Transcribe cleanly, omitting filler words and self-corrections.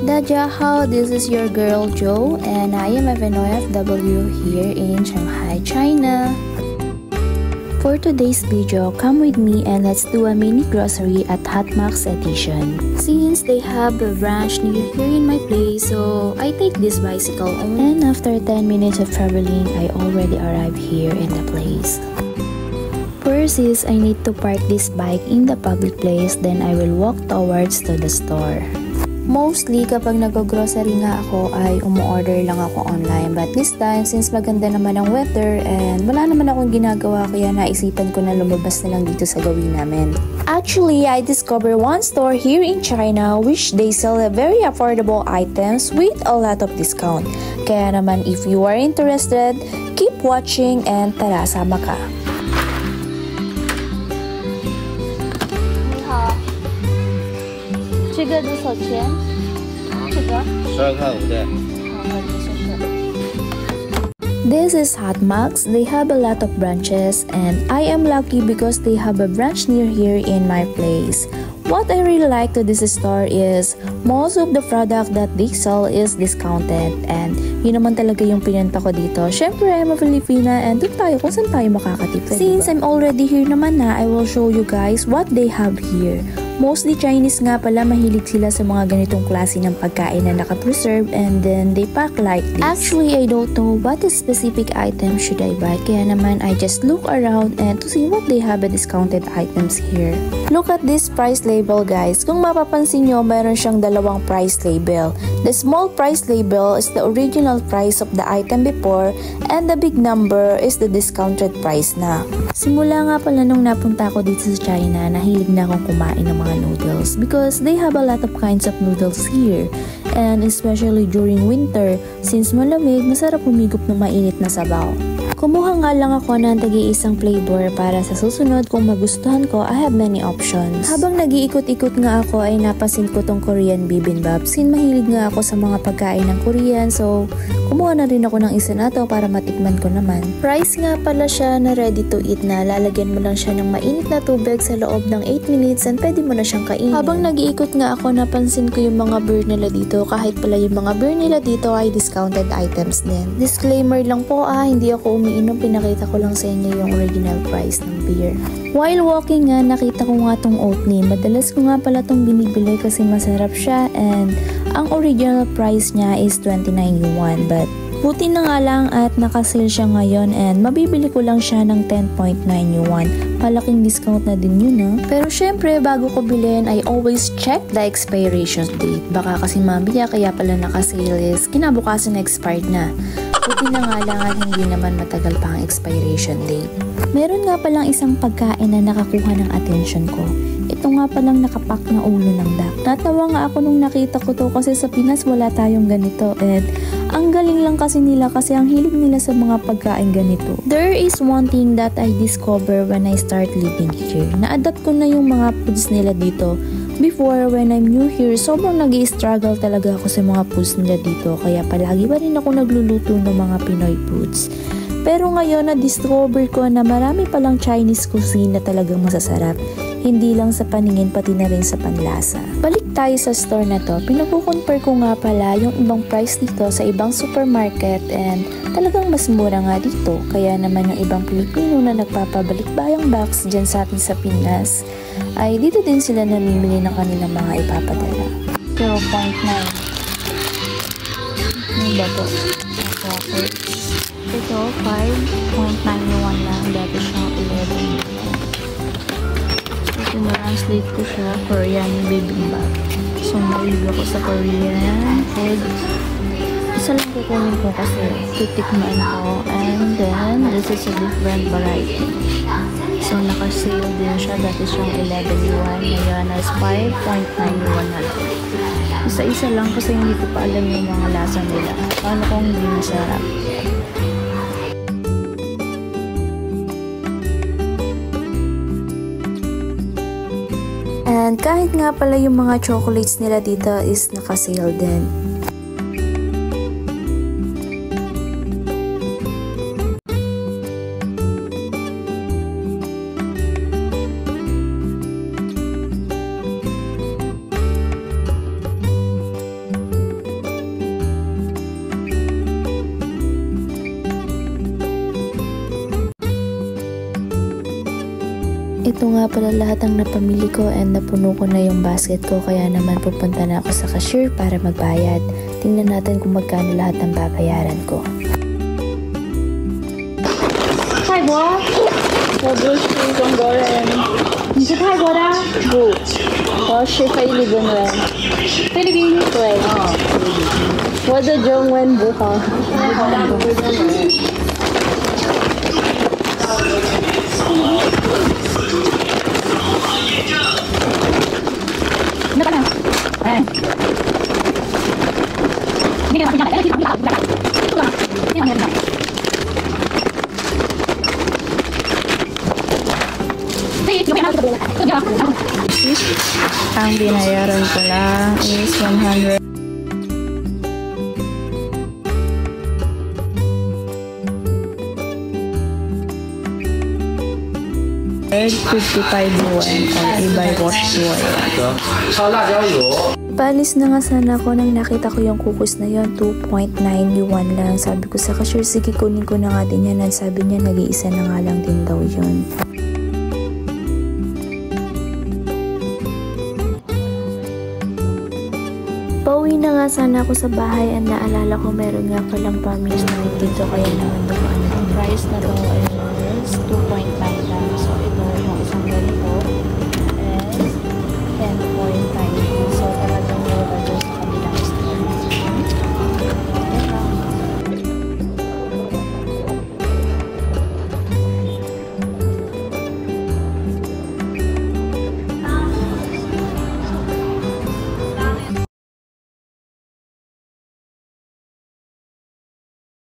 Dajiahao, this is your girl Jo, and I am a OFW here in Shanghai, China. For today's video, come with me and let's do a mini grocery at Hotmax edition. Since they have a branch near here in my place, so I take this bicycle only. And after 10 minutes of traveling, I already arrived here in the place. First is I need to park this bike in the public place, then I will walk towards to the store. Mostly kapag nag-grocery nga ako ay umu-order lang ako online, but this time since maganda naman ang weather and wala naman akong ginagawa kaya naisipan ko na lumabas na lang dito sa gawin namin. Actually, I discovered one store here in China which they sell very affordable items with a lot of discount. Kaya naman if you are interested, keep watching and tara sama ka. 这个多少钱？这个12块5对。 This is Hotmax. They have a lot of branches and I am lucky because they have a branch near here in my place. What I really like to this store is most of the product that they sell is discounted and yun naman talaga yung pinunta ko dito. Syempre, I'm a Filipina and doon tayo kung saan tayo makakatipid. Since I'm already here naman na, I will show you guys what they have here. Mostly Chinese nga pala, mahilig sila sa mga ganitong klase ng pagkain na naka-preserve and then they pack like this. Actually, I don't know what specific item should I buy, kaya naman I just look around and to see what they have a discounted items here. Look at this price label guys. Kung mapapansin nyo, mayroon siyang dalawang price label. The small price label is the original price of the item before and the big number is the discounted price na. Simula nga pala nung napunta ako dito sa China, nahilig na akong kumain ng mga noodles because they have a lot of kinds of noodles here. And especially during winter, since malamig, masarap humigop ng mainit na sabaw. Kumuha nga lang ako ng tagi-isang flavor para sa susunod kung magustuhan ko, I have many options. Habang nag-iikot-ikot nga ako ay napansin ko tong Korean bibimbap. Since mahilig nga ako sa mga pagkain ng Korean, so kumuha na rin ako ng isa na to para matikman ko naman. Price nga pala siya na ready to eat na. Lalagyan mo lang siya ng mainit na tubig sa loob ng 8 minutes and pwede mo na siyang kainin. Habang nag-iikot nga ako, napansin ko yung mga beer nila dito. Kahit pala yung mga beer nila dito ay discounted items din. Disclaimer lang po hindi ako umiinom. Pinakita ko lang sa inyo yung original price ng beer. While walking nga, nakita ko nga tong Oatly. Madalas ko nga pala tong binibili kasi masarap siya and ang original price niya is 29 yuan. But buti na nga lang at nakasale siya ngayon and mabibili ko lang siya ng 10.9 yuan. Malaking discount na din yun Pero syempre, bago ko bilhin, I always check the expiration date. Baka kasi mamaya kaya pala nakasale is kinabukasan na expired na. Buti na nga lang at hindi naman matagal pa ang expiration date. Meron nga palang isang pagkain na nakakuha ng atensyon ko. Ito nga palang nakapak na ulo ng duck. Natawa nga ako nung nakita ko to kasi sa Pinas wala tayong ganito and ang galing lang kasi nila kasi ang hilig nila sa mga pagkain ganito. There is one thing that I discover when I start living here. Na-adapt ko na yung mga foods nila dito. Before, when I'm new here, sobrang nag-i-struggle talaga ako sa mga foods nila dito. Kaya palagi pa rin ako nagluluto ng mga Pinoy foods. Pero ngayon, na-discover ko na marami palang Chinese cuisine na talagang masasarap. Hindi lang sa paningin, pati na rin sa panlasa. Balik tayo sa store na to. Pinag-compare ko nga pala yung ibang price dito sa ibang supermarket and talagang mas mura nga dito. Kaya naman yung ibang Pilipino na nagpapabalik-bayang box dyan sa atin sa Pinas, ay dito din sila namimili ng kanilang mga ipapadala. 0.9. Ano ba to? Ito, 5.91 lang. Dati siyang 11. So, na-translate ko siya, Korean bibimbap. So, mahilig ako sa Korean food. Isa lang kukunin ko kasi titikman ko. And then, this is a different variety. So, naka-sale din siya. Dati siyang 11 yuan. Ngayon is 5.9 yuan na lang. Isa-isa lang kasi hindi ko pa alam yung mga lasa nila. Paano kung hindi masarap? And kahit nga pala yung mga chocolates nila dito is naka-sale din. Ito nga pala lahat ang napamili ko and napuno ko na yung basket ko, kaya naman pupunta na ako sa cashier para magbayad. Tingnan natin kung magkano lahat ng babayaran ko. 泰国，我不是中国人。你是泰国的？不，我是菲律宾人。菲律宾？对。我的中文不好。那个呢？哎。那个不讲了，那个不讲了，不讲了，不讲了，那个不讲了。 Ang binayaran ko lang is 155 yuan or ibay wash yuan. Paalis na nga sana ako nang nakita ko yung kukos na yon, 2.9 yuan lang. Sabi ko sa cashier, sige kunin ko na nga din yan. Sabi niya, nag-iisa na nga lang din daw yun. Pauwi na nga sana ako sa bahay and naalala ko meron nga palang promise na dito, kaya naman dumaan. Ang price na to is 2.9